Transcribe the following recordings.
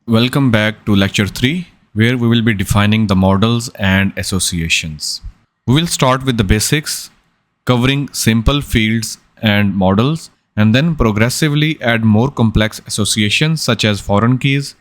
Welcome back to lecture 3, where we will be defining the models and associations. We will start with the basics, covering simple fields and models, and then progressively add more complex associations such as foreign keys,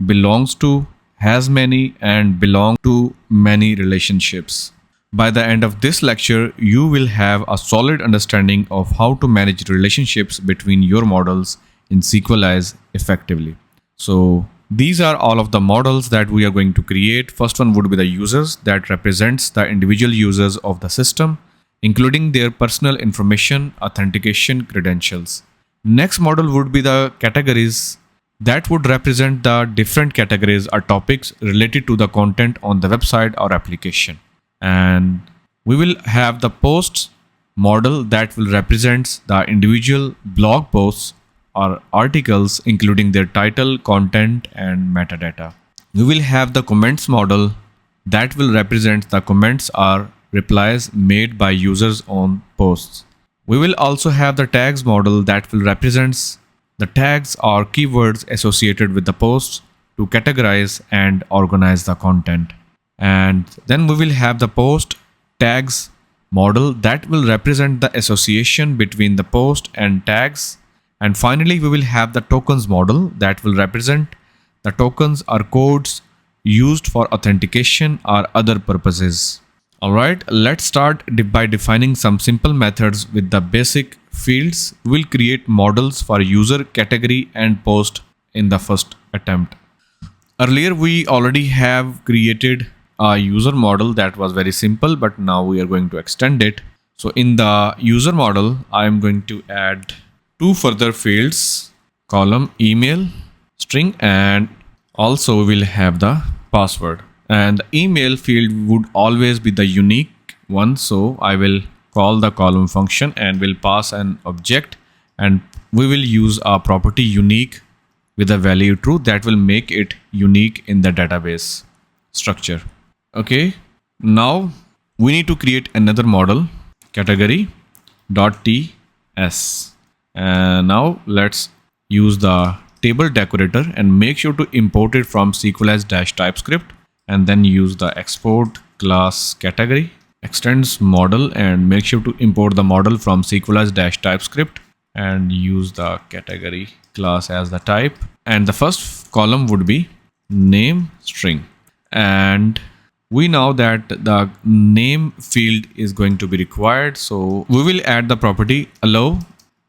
belongs to, has many, and belong to many relationships. By the end of this lecture, you will have a solid understanding of how to manage relationships between your models in Sequelize effectively. So these are all of the models that we are going to create. First one would be the users, that represents the individual users of the system, including their personal information, authentication, credentials. Next model would be the categories, that would represent the different categories or topics related to the content on the website or application. And we will have the posts model, that will represent the individual blog posts or articles, including their title, content, and metadata. We will have the comments model, that will represent the comments or replies made by users on posts. We will also have the tags model, that will represent the tags or keywords associated with the posts to categorize and organize the content. And then we will have the post tags model, that will represent the association between the post and tags. And finally, we will have the tokens model, that will represent the tokens or codes used for authentication or other purposes. Alright, let's start by defining some simple methods with the basic fields. We'll create models for user, category, and post in the first attempt. Earlier, we already have created a user model that was very simple, but now we are going to extend it. So in the user model, I am going to add two further fields, column email, string, and also we will have the password. And the email field would always be the unique one, so I will call the column function and will pass an object, and we will use a property unique with a value true, that will make it unique in the database structure. Okay, now we need to create another model, category.ts. And now let's use the table decorator and make sure to import it from Sequelize-TypeScript, and then use the export class category, extends model, and make sure to import the model from Sequelize-TypeScript and use the category class as the type. And the first column would be name string. And we know that the name field is going to be required, so we will add the property allow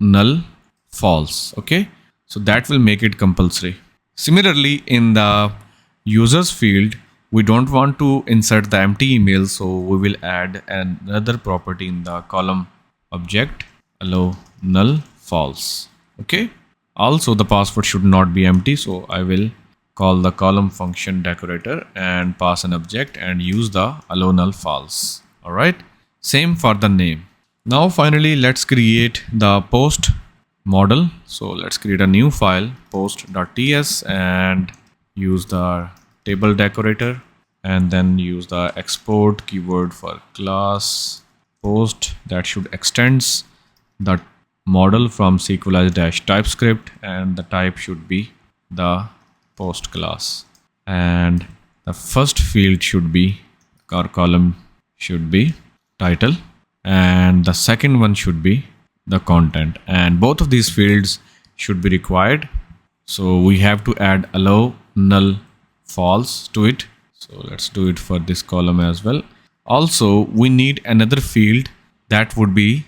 null false. Okay, so that will make it compulsory. Similarly, in the users field, we don't want to insert the empty email, so we will add another property in the column object, allow null false. Okay, also the password should not be empty, so I will call the column function decorator and pass an object and use the allow null false. All right, same for the name. Now finally, let's create the post model. So let's create a new file, post.ts, and use the table decorator, and then use the export keyword for class post, that should extends the model from Sequelize-TypeScript, and the type should be the post class, and the first field should be, or column should be title, and the second one should be the content, and both of these fields should be required. So we have to add allow null false to it. So let's do it for this column as well. Also, we need another field, that would be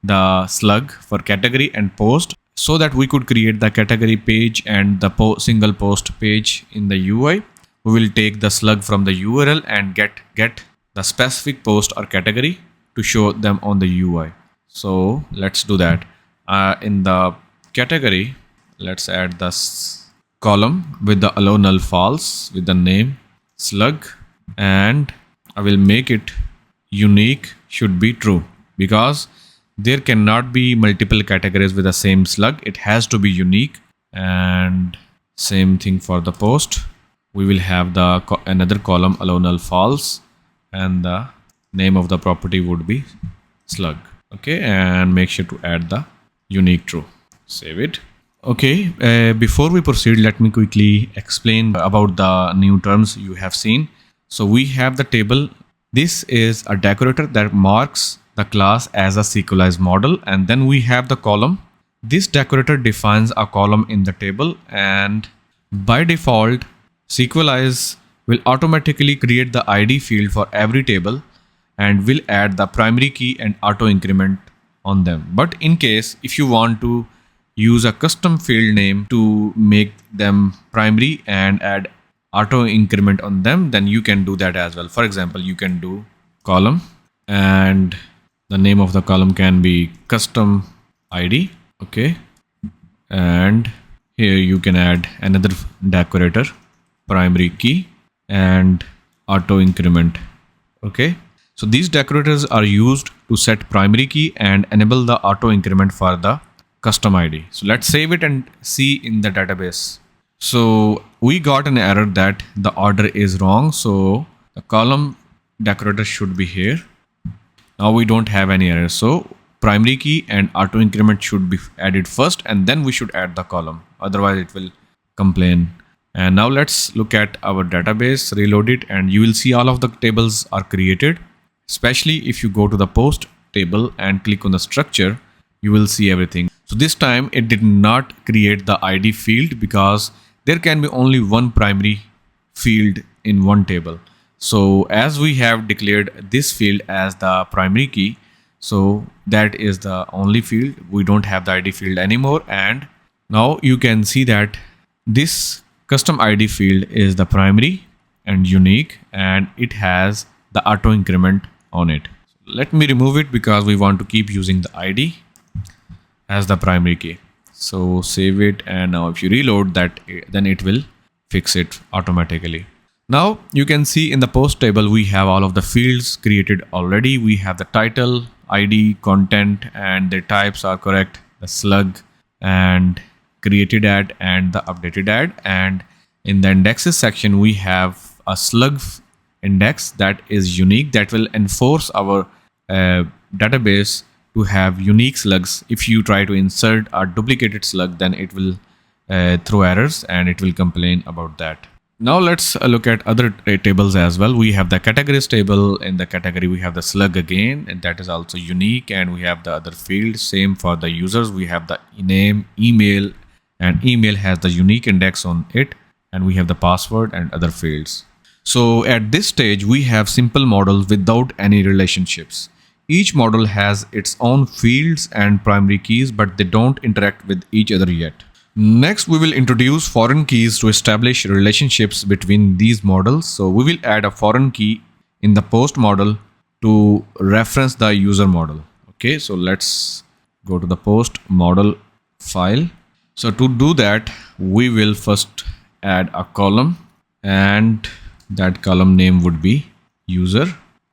the slug for category and post, so that we could create the category page and the single post page in the UI. We will take the slug from the URL and get the specific post or category to show them on the UI. So let's do that. In the category, let's add this column with the allow null false with the name slug, and I will make it unique should be true, because there cannot be multiple categories with the same slug. It has to be unique. And same thing for the post. We will have the another column allow null false, and the name of the property would be slug. Okay, and make sure to add the unique true. Save it. Okay, before we proceed, let me quickly explain about the new terms you have seen. So we have the table. This is a decorator that marks the class as a sequelize model, and then we have the column. This decorator defines a column in the table, and by default, sequelize will automatically create the ID field for every table and will add the primary key and auto increment on them. But in case if you want to use a custom field name to make them primary and add auto increment on them, then you can do that as well. For example, you can do column and the name of the column can be custom ID. Okay, and here you can add another decorator, primary key and auto increment. Okay, so these decorators are used to set primary key and enable the auto increment for the custom ID. So let's save it and see in the database. So we got an error that the order is wrong, so the column decorator should be here. Now we don't have any errors, so primary key and auto increment should be added first and then we should add the column, otherwise it will complain. And now let's look at our database, reload it, and you will see all of the tables are created. Especially if you go to the post table and click on the structure, you will see everything. So this time it did not create the ID field because there can be only one primary field in one table. So as we have declared this field as the primary key, so that is the only field. We don't have the ID field anymore. And now you can see that this custom ID field is the primary and unique, and it has the auto increment on it. Let me remove it because we want to keep using the ID as the primary key. So save it, and now if you reload that, then it will fix it automatically. Now you can see in the post table we have all of the fields created already. We have the title, ID, content, and the types are correct, the slug and created ad and the updated ad. And in the indexes section we have a slug index that is unique, that will enforce our database to have unique slugs. If you try to insert a duplicated slug, then it will throw errors and it will complain about that. Now let's look at other tables as well. We have the categories table. In the category we have the slug again, and that is also unique, and we have the other fields. Same for the users, we have the name, email, and email has the unique index on it, and we have the password and other fields. So at this stage we have simple models without any relationships. Each model has its own fields and primary keys, but they don't interact with each other yet. Next, we will introduce foreign keys to establish relationships between these models. So we will add a foreign key in the post model to reference the user model. Okay, so let's go to the post model file. So to do that, we will first add a column, and that column name would be user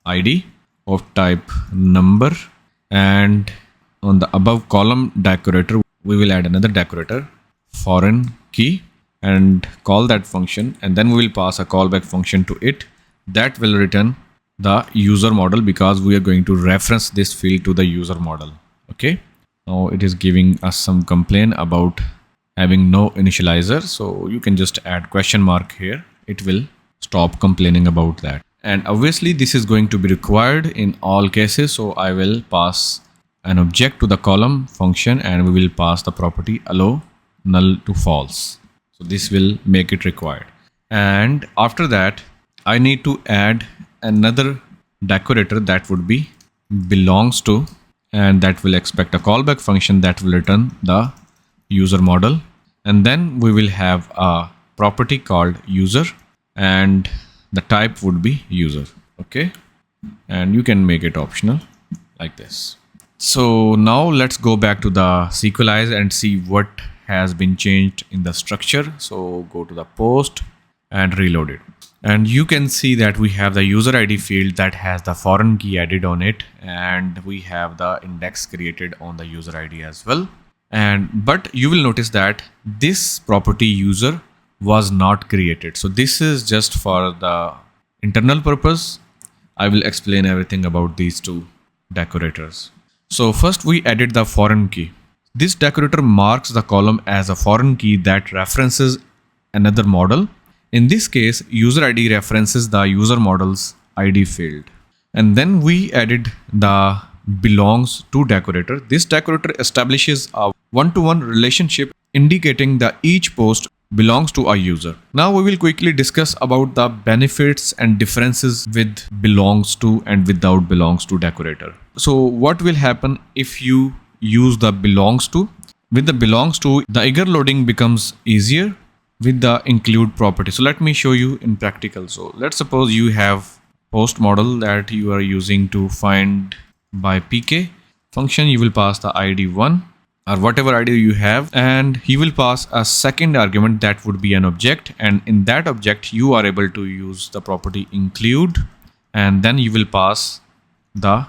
ID of type number, and on the above column decorator we will add another decorator, foreign key, and call that function, and then we will pass a callback function to it that will return the user model because we are going to reference this field to the user model. Okay, now it is giving us some complaint about having no initializer, so you can just add question mark here. It will stop complaining about that. And obviously this is going to be required in all cases, so I will pass an object to the column function and we will pass the property allow null to false. So this will make it required. And after that I need to add another decorator that would be belongs to, and that will expect a callback function that will return the user model. And then we will have a property called user, and the type would be user. Okay, and you can make it optional like this. So now let's go back to the sequelize and see what has been changed in the structure. So go to the post and reload it, and you can see that we have the user ID field that has the foreign key added on it, and we have the index created on the user ID as well. And but you will notice that this property user was not created. So this is just for the internal purpose. I will explain everything about these two decorators. So first we added the foreign key. This decorator marks the column as a foreign key that references another model. In this case, user ID references the user model's ID field. And then we added the belongs to decorator. This decorator establishes a one-to-one relationship indicating that each post belongs to a user. Now we will quickly discuss about the benefits and differences with belongs to and without belongs to decorator. So what will happen if you use the belongs to? With the belongs to, the eager loading becomes easier with the include property. So let me show you in practical. So let's suppose you have post model that you are using to find by pk function. You will pass the id 1 or whatever ID you have, and he will pass a second argument that would be an object, and in that object you are able to use the property include, and then you will pass the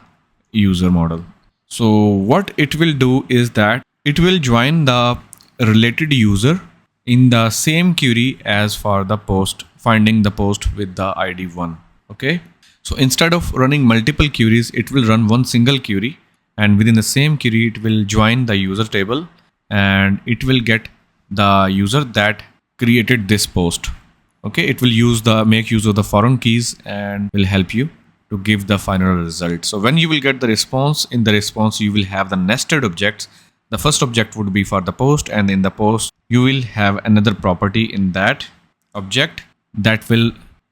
user model. So what it will do is that it will join the related user in the same query as for the post, finding the post with the id 1. Okay, so instead of running multiple queries, it will run one single query, and within the same query it will join the user table and it will get the user that created this post. Okay, it will make use of the foreign keys and will help you to give the final result. So when you will get the response, in the response you will have the nested objects. The first object would be for the post, and in the post you will have another property in that object that will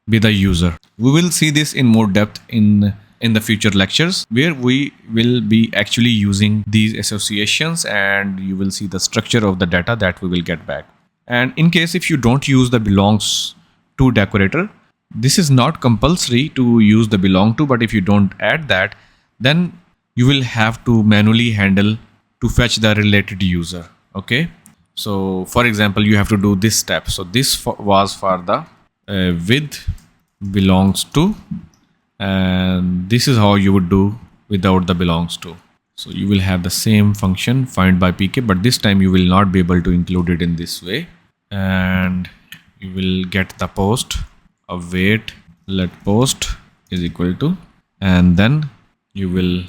be the user. We will see this in more depth in the future lectures, where we will be actually using these associations, and you will see the structure of the data that we will get back. And in case if you don't use the belongs to decorator, this is not compulsory to use the belong to, but if you don't add that, then you will have to manually handle to fetch the related user. Okay, so for example, you have to do this step. So this was for the with belongs to, and this is how you would do without the belongs to. So you will have the same function find by pk, but this time you will not be able to include it in this way, and you will get the post await let post is equal to, and then you will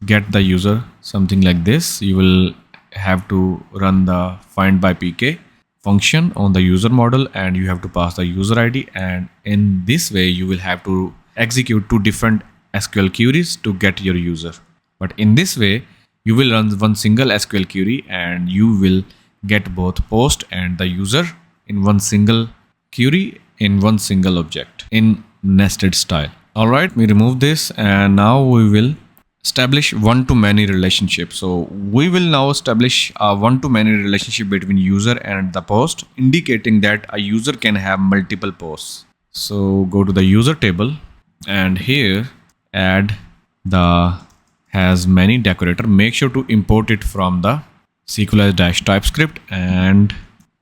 get the user something like this. You will have to run the find by pk function on the user model, and you have to pass the user id, and in this way you will have to execute two different SQL queries to get your user. But in this way you will run one single SQL query and you will get both post and the user in one single query in one single object in nested style. All right, we remove this, and now we will establish one-to-many relationship. So we will now establish a one-to-many relationship between user and the post, indicating that a user can have multiple posts. So go to the user table, and here add the has many decorator. Make sure to import it from the SQL-TypeScript and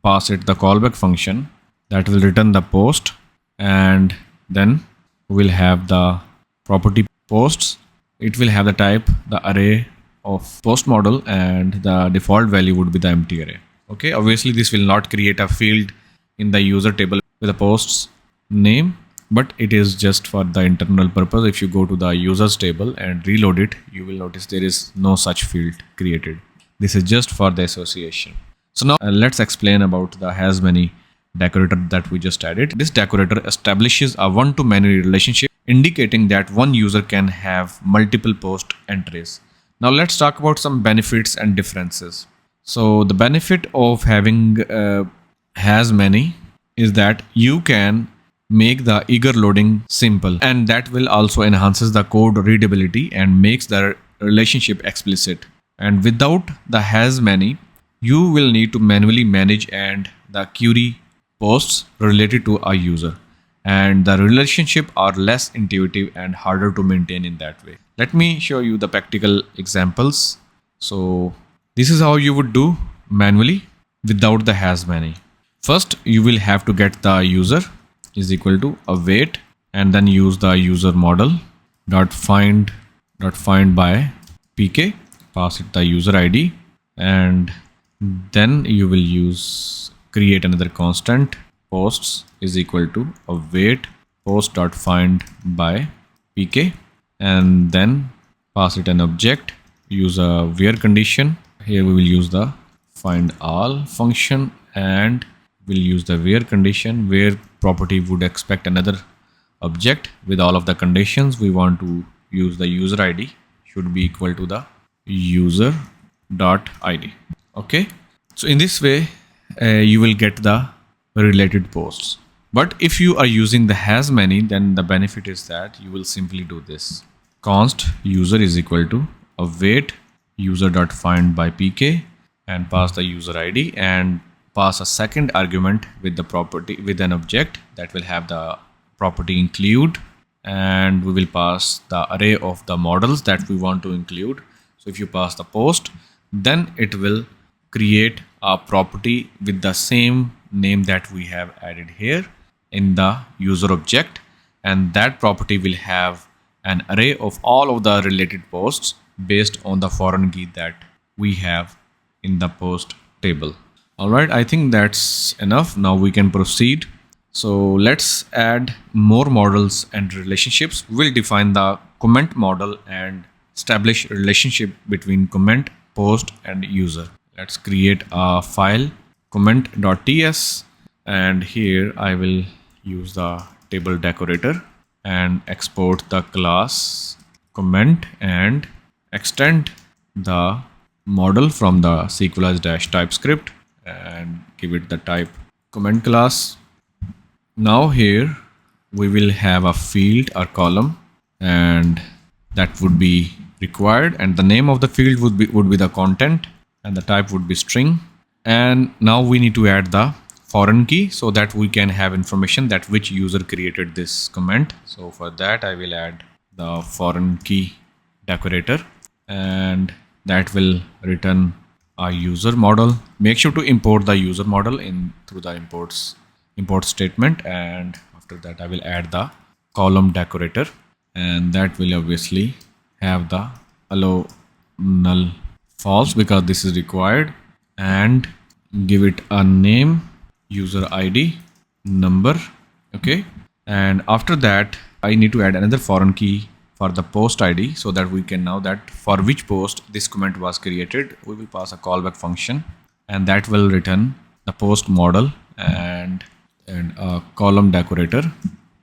pass it the callback function that will return the post, and then we'll have the property posts. It will have the type the array of post model, and the default value would be the empty array. Okay, obviously this will not create a field in the user table with a post's name, but it is just for the internal purpose. If you go to the users table and reload it, you will notice there is no such field created. This is just for the association. So now let's explain about the has many decorator that we just added. This decorator establishes a one-to-many relationship, indicating that one user can have multiple post entries. Now let's talk about some benefits and differences. So the benefit of having has many is that you can make the eager loading simple, and that will also enhances the code readability and makes the relationship explicit. And without the has many, you will need to manually manage and the query posts related to a user, and the relationship are less intuitive and harder to maintain in that way. Let me show you the practical examples. So this is how you would do manually without the has many. First, you will have to get the user is equal to await, and then use the user model dot find by pk, pass it the user id, and then you will use create another constant posts is equal to await post dot find by pk, and then pass it an object, use a where condition, Here we will use the find all function, and we'll use the where condition, where property would expect another object with all of the conditions. We want to use the user ID should be equal to the user dot id. Okay, so in this way you will get the related posts. But if you are using the has many, then the benefit is that you will simply do this: const user is equal to await user dot find by pk, and pass the user id and pass a second argument with the property with an object that will have the property include, and we will pass the array of the models that we want to include. So if you pass the post, then it will create a property with the same name that we have added here in the user object, and that property will have an array of all of the related posts based on the foreign key that we have in the post table. All right, I think that's enough. Now we can proceed. So let's add more models and relationships. We'll define the comment model and establish a relationship between comment, post, and user. Let's create a file comment.ts, and here I will use the table decorator and export the class comment and extend the model from the sequelize-typescript and give it the type comment class. Now here we will have a field or column, and that would be required, and the name of the field would be the content, and the type would be string. And now we need to add the foreign key so that we can have information that which user created this comment. So for that I will add the foreign key decorator, and that will return a user model. Make sure to import the user model in through the import statement, and after that I will add the column decorator, and that will obviously have the allow null false because this is required, and give it a name, user id, number. Okay, and after that I need to add another foreign key for the post id, so that we can know that for which post this comment was created. We will pass a callback function, and that will return the post model and a column decorator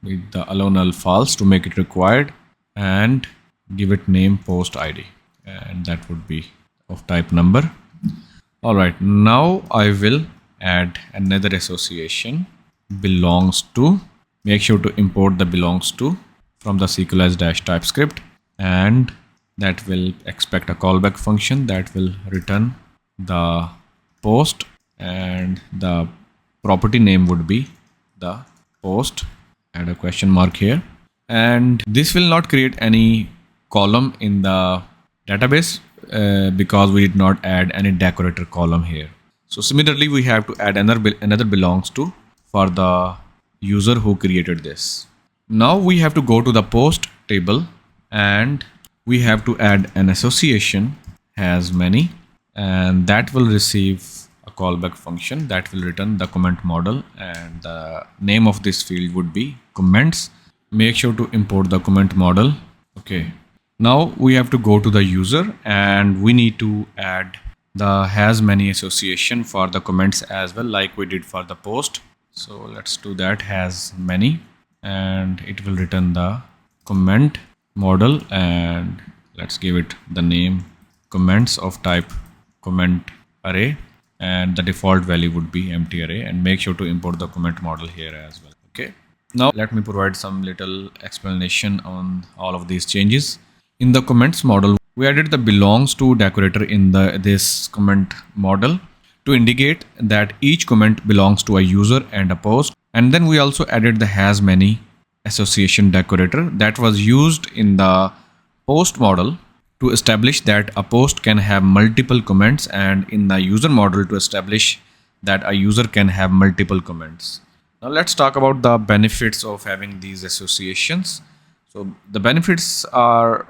with the allow null false to make it required, and give it name post id, and that would be of type number. All right, now I will add another association, belongs to. Make sure to import the belongs to from the sequelize-typescript, and that will expect a callback function that will return the post, and the property name would be the post. Add a question mark here, and this will not create any column in the database because we did not add any decorator column here. So similarly we have to add another belongs to for the user who created this. Now we have to go to the post table, and we have to add an association has many, and that will receive a callback function that will return the comment model, and the name of this field would be comments. Make sure to import the comment model. Okay, now we have to go to the user, and we need to add the has many association for the comments as well, like we did for the post. So let's do that, has many, and it will return the comment model, and let's give it the name comments of type comment array, and the default value would be empty array, and make sure to import the comment model here as well. Okay, now let me provide some little explanation on all of these changes. In the comments model, we added the belongs to decorator in this comment model to indicate that each comment belongs to a user and a post. And then we also added the has many association decorator that was used in the post model to establish that a post can have multiple comments, and in the user model to establish that a user can have multiple comments. Now let's talk about the benefits of having these associations. So the benefits are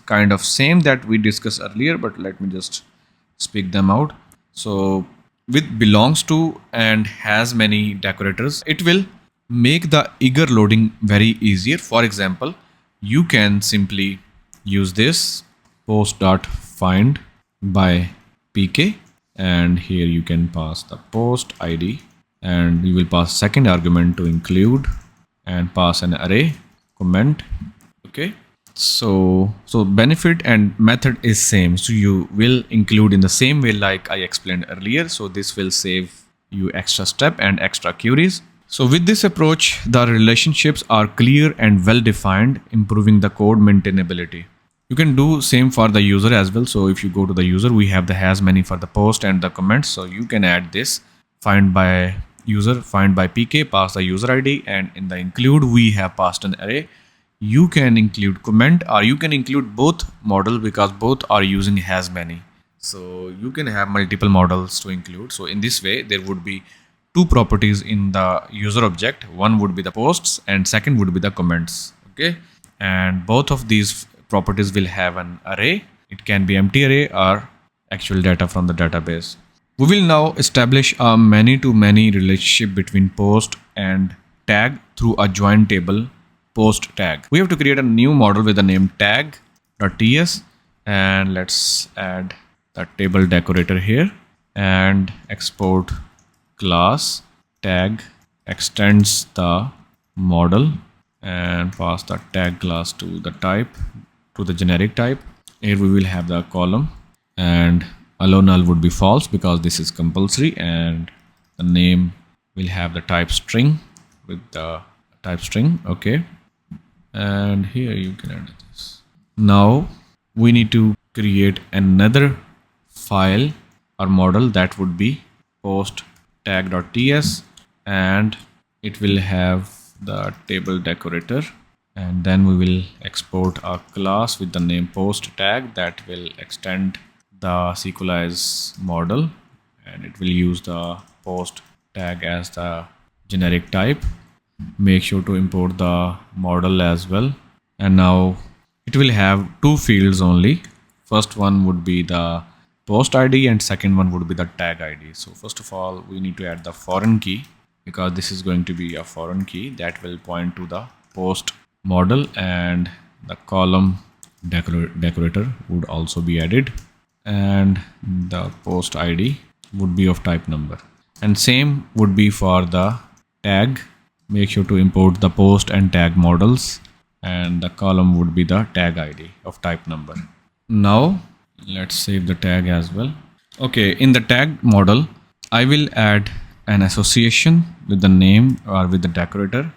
kind of same that we discussed earlier, but let me just speak them out. So with belongs to and has many decorators, it will make the eager loading very easier. For example, you can simply use this post.find by pk, and here you can pass the post id, and you will pass second argument to include and pass an array comment. Okay, so benefit and method is same, so you will include in the same way like I explained earlier, so this will save you extra step and extra queries. So with this approach, the relationships are clear and well defined, improving the code maintainability. You can do same for the user as well. So if you go to the user, we have the has many for the post and the comments, so you can add this find by user, find by pk, pass the user id, and in the include we have passed an array. You can include comment or you can include both model, because both are using has many, so you can have multiple models to include. So in this way there would be two properties in the user object, one would be the posts and second would be the comments. Okay, and both of these properties will have an array. It can be empty array or actual data from the database. We will now establish a many-to-many relationship between post and tag through a join table post tag. We have to create a new model with the name tag.ts, and let's add the table decorator here and export class tag extends the model and pass the tag class to the type, to the generic type. Here we will have the column and allow null would be false because this is compulsory, and the name will have the type string with the type string. Okay, and here you can add this. Now we need to create another file or model that would be post tag.ts, and it will have the table decorator, and then we will export a class with the name post tag that will extend the sequelize model, and it will use the post tag as the generic type. Make sure to import the model as well, and now it will have two fields only. First one would be the post id and second one would be the tag id. So first of all we need to add the foreign key, because this is going to be a foreign key that will point to the post model, and the column decorator would also be added, and the post id would be of type number, and same would be for the tag. Make sure to import the post and tag models, and the column would be the tag id of type number. Now let's save the tag as well. Okay, in the tag model I will add an association with the name or with the decorator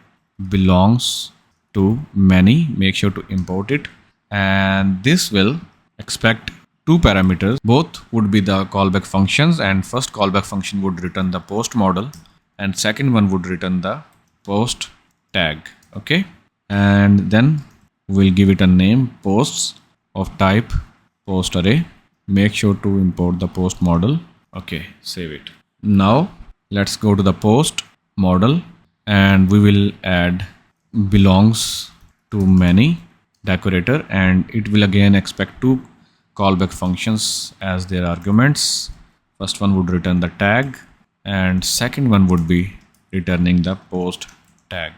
belongs to many. Make sure to import it, and this will expect two parameters. Both would be the callback functions, and first callback function would return the post model and second one would return the post tag. Okay, and then we'll give it a name posts of type post array. Make sure to import the post model. Okay, save it. Now let's go to the post model and we will add belongs to many decorator, and it will again expect two callback functions as their arguments. First one would return the tag and second one would be returning the post tag.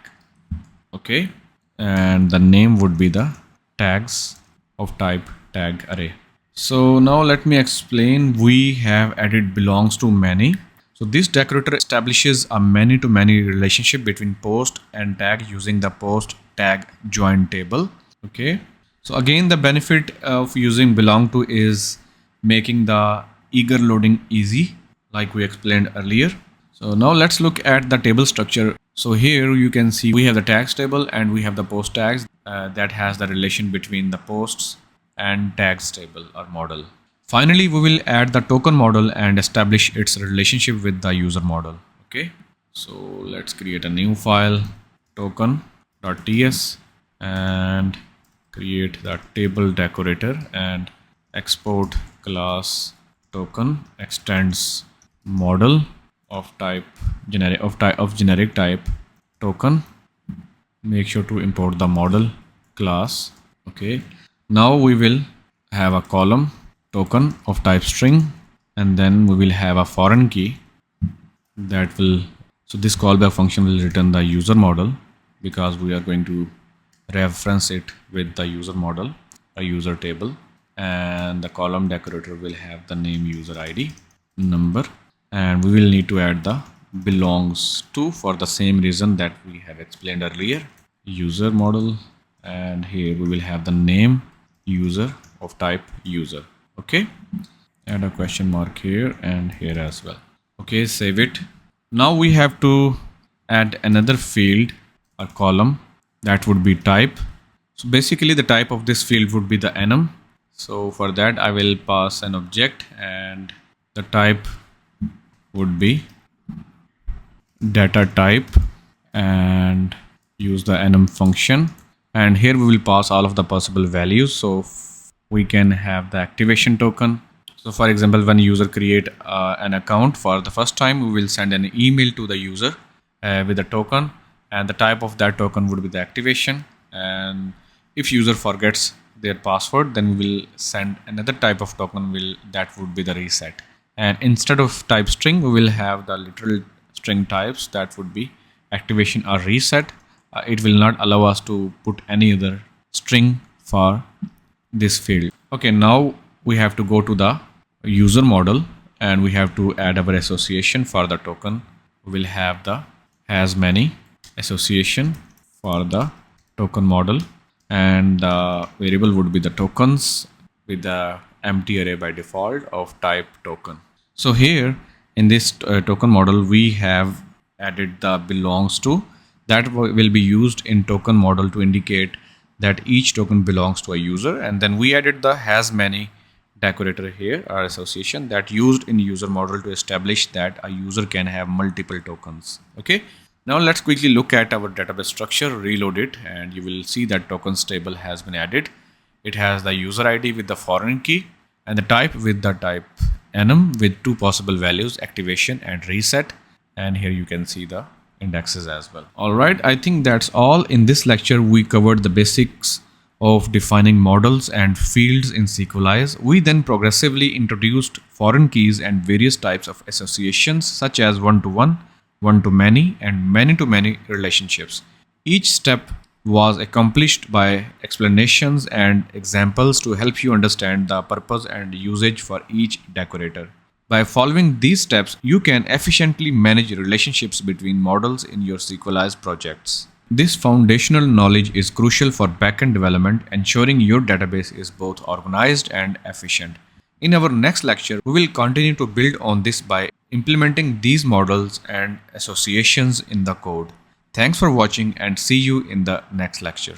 Okay, and the name would be the tags of type tag array. So now let me explain. We have added belongs to many. So this decorator establishes a many-to-many relationship between post and tag using the post tag join table. Okay, so again the benefit of using belong to is making the eager loading easy, like we explained earlier. So now let's look at the table structure. So here you can see we have the tags table and we have the post tags that has the relation between the posts and tags table or model. Finally, we will add the token model and establish its relationship with the user model. Okay, so let's create a new file token.ts and create the table decorator and export class token extends model of type generic type token. Make sure to import the model class. Okay, now we will have a column token of type string, and then we will have a foreign key that will, so this callback function will return the user model because we are going to reference it with the user model, a user table, and the column decorator will have the name, user ID, number, and we will need to add the belongs to for the same reason that we have explained earlier, user model, and here we will have the name user of type user. Okay, add a question mark here and here as well. Okay, save it. Now we have to add another field, a column, that would be type. So basically the type of this field would be the enum. So for that I will pass an object and the type would be data type and use the enum function, and here we will pass all of the possible values. So we can have the activation token. So for example, when user create an account for the first time, we will send an email to the user with a token, and the type of that token would be the activation. And if user forgets their password, then we will send another type of token that would be the reset. And instead of type string, we will have the literal string types, that would be activation or reset. It will not allow us to put any other string for this field. Okay, now we have to go to the user model and we have to add our association for the token. We will have the has many association for the token model, and the variable would be the tokens with the empty array by default of type token. So here in this token model we have added the belongs to, that will be used in token model to indicate that each token belongs to a user, and then we added the has many decorator here, or association, that used in user model to establish that a user can have multiple tokens. Okay, now let's quickly look at our database structure, reload it, and you will see that tokens table has been added. It has the user ID with the foreign key and the type with the type enum with two possible values, activation and reset, and here you can see the indexes as well. All right, I think that's all. In this lecture we covered the basics of defining models and fields in SQLize. We then progressively introduced foreign keys and various types of associations such as one-to-one, one-to-many, and many-to-many relationships. Each step was accomplished by explanations and examples to help you understand the purpose and usage for each decorator. By following these steps, you can efficiently manage relationships between models in your SQLize projects. This foundational knowledge is crucial for backend development, ensuring your database is both organized and efficient. In our next lecture, we will continue to build on this by implementing these models and associations in the code. Thanks for watching and see you in the next lecture.